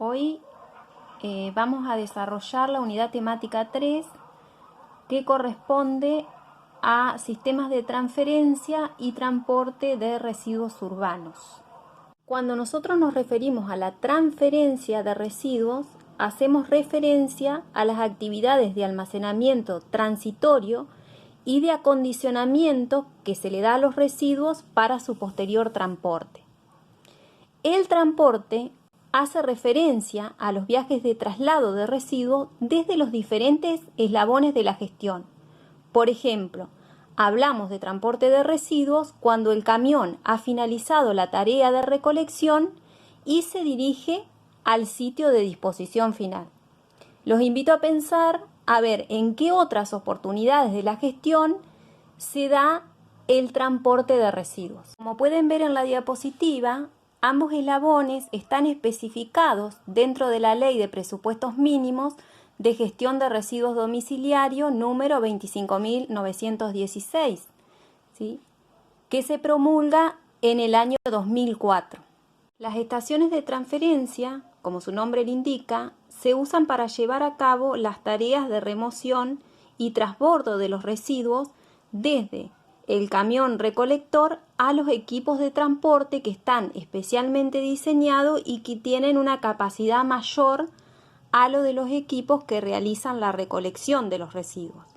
Hoy vamos a desarrollar la unidad temática 3 que corresponde a sistemas de transferencia y transporte de residuos urbanos. Cuando nosotros nos referimos a la transferencia de residuos, hacemos referencia a las actividades de almacenamiento transitorio y de acondicionamiento que se le da a los residuos para su posterior transporte. El transporte hace referencia a los viajes de traslado de residuos desde los diferentes eslabones de la gestión. Por ejemplo, hablamos de transporte de residuos cuando el camión ha finalizado la tarea de recolección y se dirige al sitio de disposición final. Los invito a pensar a ver en qué otras oportunidades de la gestión se da el transporte de residuos. Como pueden ver en la diapositiva, ambos eslabones están especificados dentro de la Ley de Presupuestos Mínimos de Gestión de Residuos Domiciliario número 25.916, ¿sí?, que se promulga en el año 2004. Las estaciones de transferencia, como su nombre le indica, se usan para llevar a cabo las tareas de remoción y transbordo de los residuos desde el camión recolector a los equipos de transporte que están especialmente diseñados y que tienen una capacidad mayor a lo de los equipos que realizan la recolección de los residuos.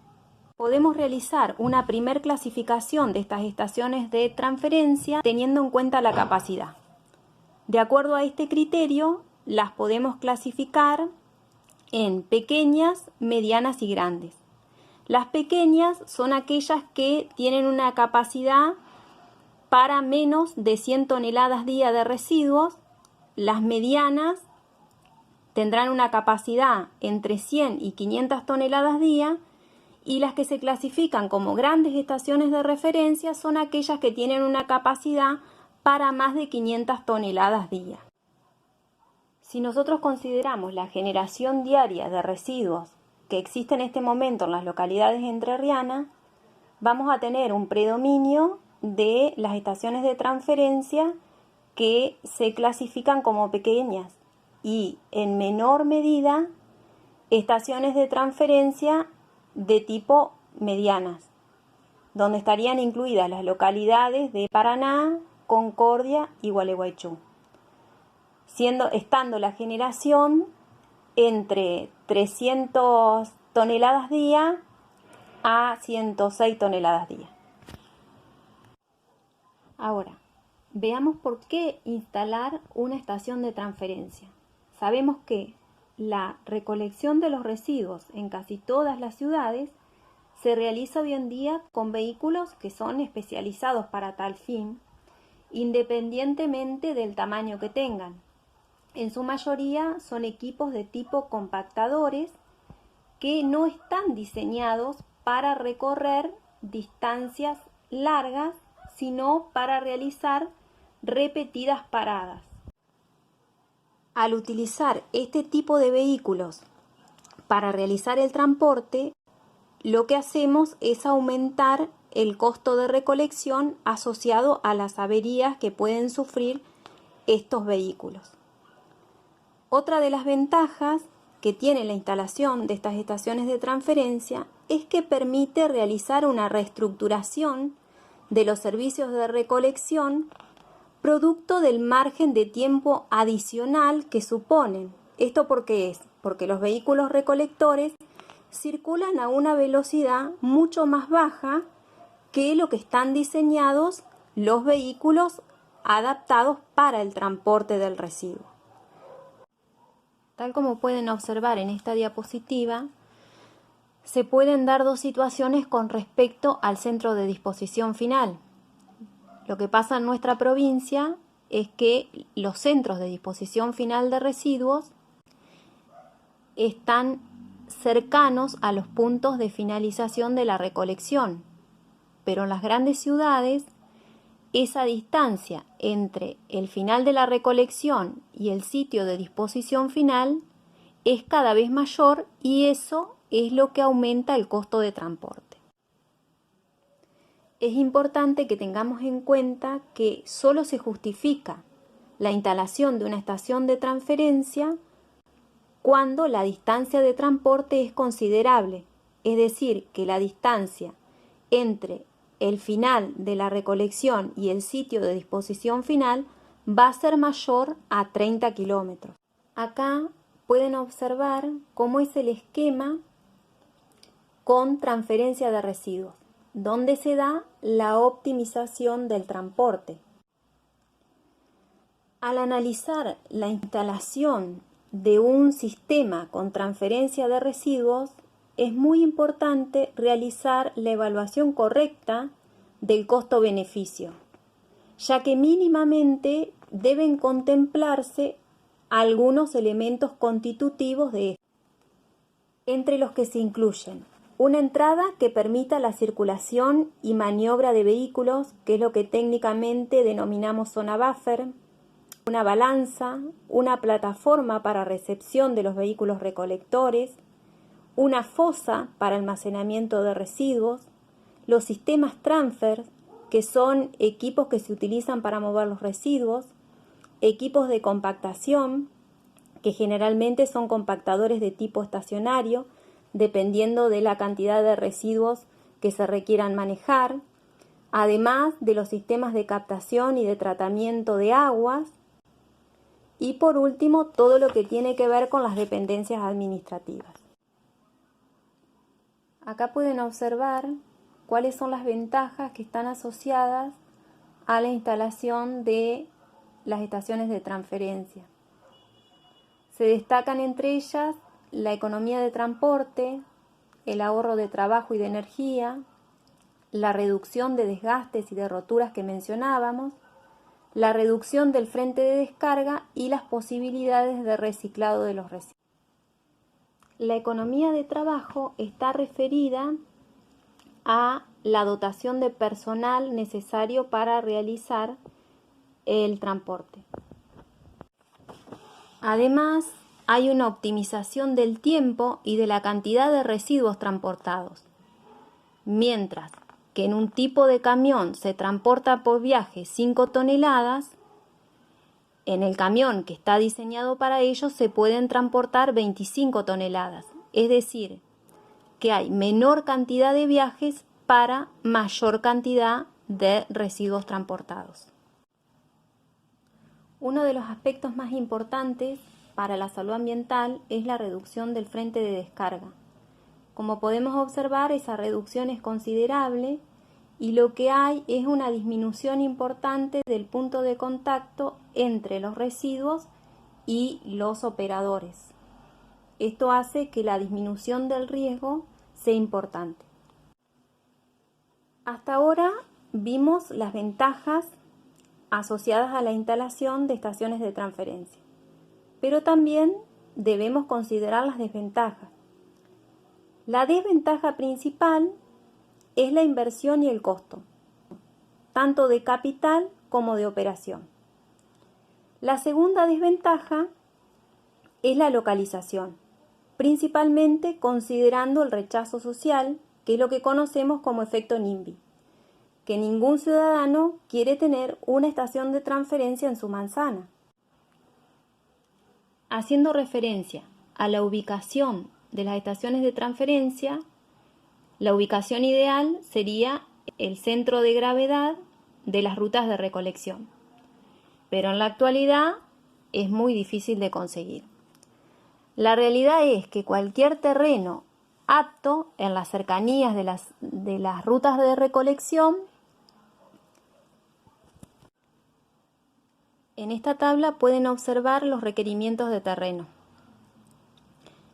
Podemos realizar una primer clasificación de estas estaciones de transferencia teniendo en cuenta la capacidad. De acuerdo a este criterio, las podemos clasificar en pequeñas, medianas y grandes. Las pequeñas son aquellas que tienen una capacidad para menos de 100 toneladas día de residuos. Las medianas tendrán una capacidad entre 100 y 500 toneladas día, y las que se clasifican como grandes estaciones de referencia son aquellas que tienen una capacidad para más de 500 toneladas día. Si nosotros consideramos la generación diaria de residuos que existe en este momento en las localidades entrerrianas, vamos a tener un predominio de las estaciones de transferencia que se clasifican como pequeñas y en menor medida estaciones de transferencia de tipo medianas, donde estarían incluidas las localidades de Paraná, Concordia y Gualeguaychú, estando la generación entre 300 toneladas día a 106 toneladas día. Ahora, veamos por qué instalar una estación de transferencia. Sabemos que la recolección de los residuos en casi todas las ciudades se realiza hoy en día con vehículos que son especializados para tal fin, independientemente del tamaño que tengan. En su mayoría son equipos de tipo compactadores que no están diseñados para recorrer distancias largas, sino para realizar repetidas paradas. Al utilizar este tipo de vehículos para realizar el transporte, lo que hacemos es aumentar el costo de recolección asociado a las averías que pueden sufrir estos vehículos. Otra de las ventajas que tiene la instalación de estas estaciones de transferencia es que permite realizar una reestructuración de los servicios de recolección producto del margen de tiempo adicional que suponen. ¿Esto por qué es? Porque los vehículos recolectores circulan a una velocidad mucho más baja que lo que están diseñados los vehículos adaptados para el transporte del residuo. Tal como pueden observar en esta diapositiva, se pueden dar dos situaciones con respecto al centro de disposición final. Lo que pasa en nuestra provincia es que los centros de disposición final de residuos están cercanos a los puntos de finalización de la recolección, pero en las grandes ciudades esa distancia entre el final de la recolección y el sitio de disposición final es cada vez mayor y eso es lo que aumenta el costo de transporte. Es importante que tengamos en cuenta que solo se justifica la instalación de una estación de transferencia cuando la distancia de transporte es considerable, es decir, que la distancia entre el final de la recolección y el sitio de disposición final va a ser mayor a 30 kilómetros. Acá pueden observar cómo es el esquema con transferencia de residuos, donde se da la optimización del transporte. Al analizar la instalación de un sistema con transferencia de residuos, es muy importante realizar la evaluación correcta del costo-beneficio, ya que mínimamente deben contemplarse algunos elementos constitutivos de esto, entre los que se incluyen una entrada que permita la circulación y maniobra de vehículos, que es lo que técnicamente denominamos zona buffer, una balanza, una plataforma para recepción de los vehículos recolectores, una fosa para almacenamiento de residuos, los sistemas transfer, que son equipos que se utilizan para mover los residuos, equipos de compactación, que generalmente son compactadores de tipo estacionario, dependiendo de la cantidad de residuos que se requieran manejar, además de los sistemas de captación y de tratamiento de aguas, y por último, todo lo que tiene que ver con las dependencias administrativas. Acá pueden observar cuáles son las ventajas que están asociadas a la instalación de las estaciones de transferencia. Se destacan entre ellas la economía de transporte, el ahorro de trabajo y de energía, la reducción de desgastes y de roturas que mencionábamos, la reducción del frente de descarga y las posibilidades de reciclado de los residuos. La economía de trabajo está referida a la dotación de personal necesario para realizar el transporte. Además, hay una optimización del tiempo y de la cantidad de residuos transportados, mientras que en un tipo de camión se transporta por viaje 5 toneladas, en el camión que está diseñado para ello se pueden transportar 25 toneladas, es decir, que hay menor cantidad de viajes para mayor cantidad de residuos transportados. Uno de los aspectos más importantes para la salud ambiental es la reducción del frente de descarga. Como podemos observar, esa reducción es considerable y lo que hay es una disminución importante del punto de contacto entre los residuos y los operadores. Esto hace que la disminución del riesgo sea importante. Hasta ahora vimos las ventajas asociadas a la instalación de estaciones de transferencia, pero también debemos considerar las desventajas. La desventaja principal es la inversión y el costo, tanto de capital como de operación. La segunda desventaja es la localización, principalmente considerando el rechazo social, que es lo que conocemos como efecto NIMBY, que ningún ciudadano quiere tener una estación de transferencia en su manzana. Haciendo referencia a la ubicación de las estaciones de transferencia, la ubicación ideal sería el centro de gravedad de las rutas de recolección, pero en la actualidad es muy difícil de conseguir. La realidad es que cualquier terreno apto en las cercanías de las rutas de recolección, en esta tabla pueden observar los requerimientos de terreno.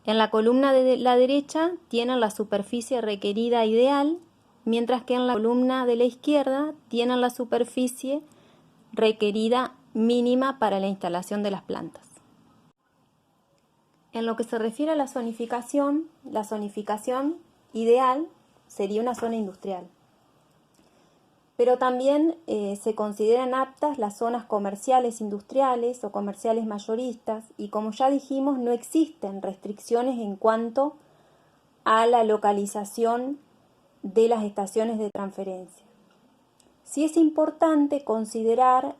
En la columna de la derecha tienen la superficie requerida ideal, mientras que en la columna de la izquierda tienen la superficie requerida mínima para la instalación de las plantas. En lo que se refiere a la zonificación ideal sería una zona industrial. Pero también se consideran aptas las zonas comerciales industriales o comerciales mayoristas y, como ya dijimos, no existen restricciones en cuanto a la localización de las estaciones de transferencia. Sí es importante considerar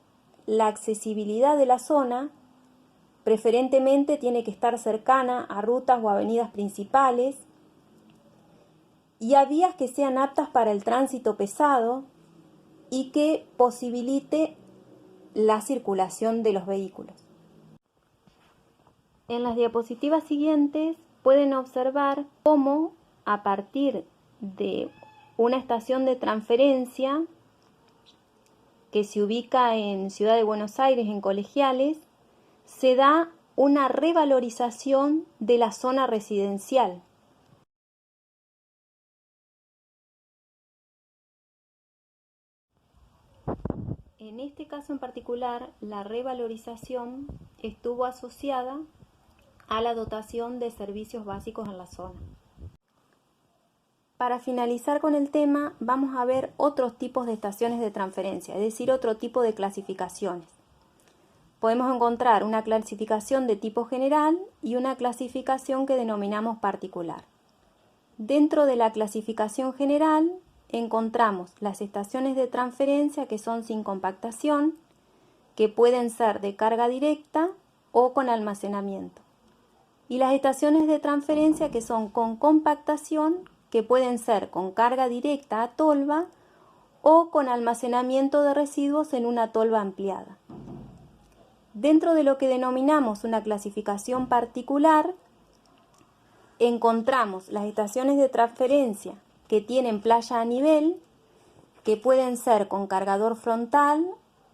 la accesibilidad de la zona, Preferentemente tiene que estar cercana a rutas o avenidas principales y a vías que sean aptas para el tránsito pesado y que posibilite la circulación de los vehículos. En las diapositivas siguientes pueden observar cómo a partir de una estación de transferencia que se ubica en Ciudad de Buenos Aires, en Colegiales, se da una revalorización de la zona residencial. En este caso en particular, la revalorización estuvo asociada a la dotación de servicios básicos en la zona. Para finalizar con el tema, vamos a ver otros tipos de estaciones de transferencia, es decir, otro tipo de clasificaciones. Podemos encontrar una clasificación de tipo general y una clasificación que denominamos particular. Dentro de la clasificación general encontramos las estaciones de transferencia que son sin compactación, que pueden ser de carga directa o con almacenamiento. Y las estaciones de transferencia que son con compactación, que pueden ser con carga directa a tolva o con almacenamiento de residuos en una tolva ampliada. Dentro de lo que denominamos una clasificación particular, encontramos las estaciones de transferencia que tienen playa a nivel, que pueden ser con cargador frontal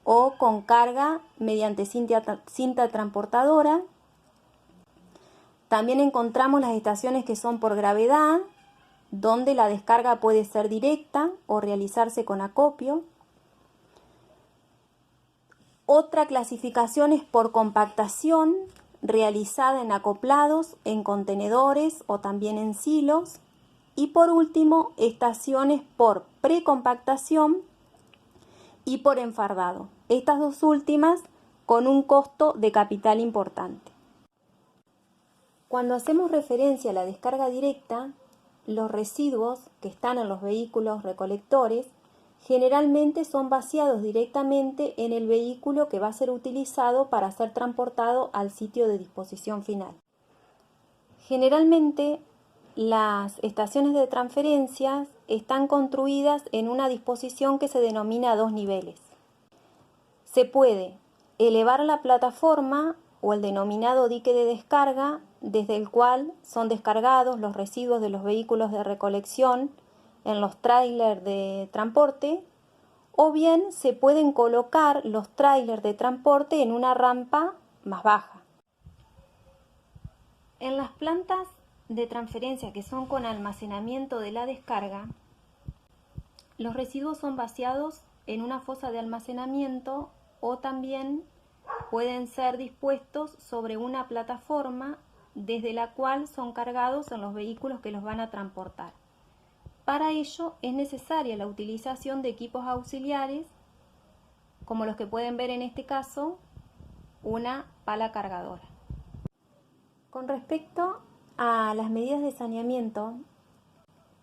o con carga mediante cinta transportadora. También encontramos las estaciones que son por gravedad, donde la descarga puede ser directa o realizarse con acopio. Otra clasificación es por compactación, realizada en acoplados, en contenedores o también en silos. Y por último, estaciones por precompactación y por enfardado. Estas dos últimas con un costo de capital importante. Cuando hacemos referencia a la descarga directa, los residuos que están en los vehículos recolectores generalmente son vaciados directamente en el vehículo que va a ser utilizado para ser transportado al sitio de disposición final. Generalmente las estaciones de transferencia están construidas en una disposición que se denomina a 2 niveles. Se puede elevar la plataforma o el denominado dique de descarga, desde el cual son descargados los residuos de los vehículos de recolección en los tráilers de transporte, o bien se pueden colocar los tráilers de transporte en una rampa más baja. En las plantas de transferencia que son con almacenamiento de la descarga, los residuos son vaciados en una fosa de almacenamiento o también pueden ser dispuestos sobre una plataforma desde la cual son cargados en los vehículos que los van a transportar. Para ello es necesaria la utilización de equipos auxiliares, como los que pueden ver en este caso, una pala cargadora. Con respecto a las medidas de saneamiento,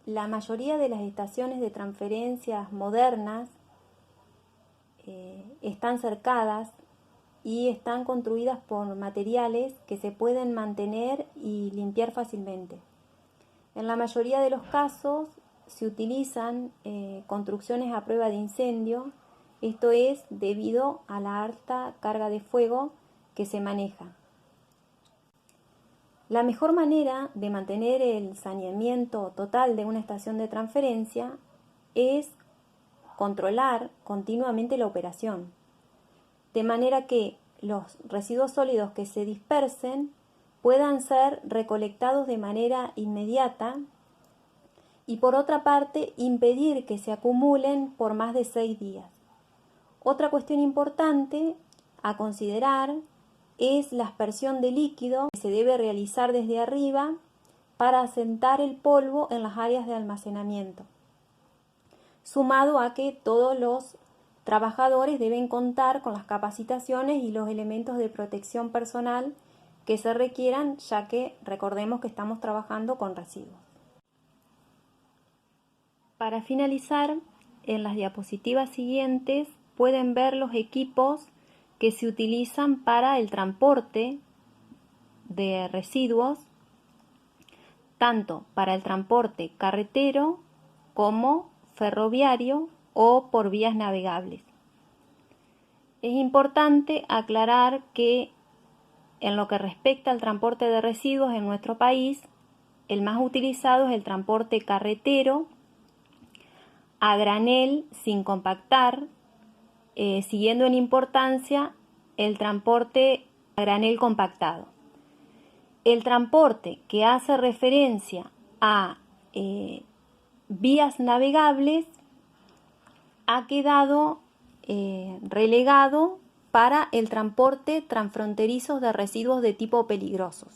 la mayoría de las estaciones de transferencias modernas están cercadas y están construidas por materiales que se pueden mantener y limpiar fácilmente. En la mayoría de los casos se utilizan construcciones a prueba de incendio, esto es debido a la alta carga de fuego que se maneja. La mejor manera de mantener el saneamiento total de una estación de transferencia es controlar continuamente la operación, de manera que los residuos sólidos que se dispersen puedan ser recolectados de manera inmediata y, por otra parte, impedir que se acumulen por más de 6 días. Otra cuestión importante a considerar es la aspersión de líquido que se debe realizar desde arriba para asentar el polvo en las áreas de almacenamiento, sumado a que todos los trabajadores deben contar con las capacitaciones y los elementos de protección personal que se requieran, ya que recordemos que estamos trabajando con residuos. Para finalizar, en las diapositivas siguientes pueden ver los equipos que se utilizan para el transporte de residuos, tanto para el transporte carretero como ferroviario o por vías navegables. Es importante aclarar que en lo que respecta al transporte de residuos en nuestro país, el más utilizado es el transporte carretero a granel sin compactar, siguiendo en importancia el transporte a granel compactado. El transporte que hace referencia a vías navegables ha quedado relegado para el transporte transfronterizo de residuos de tipo peligrosos.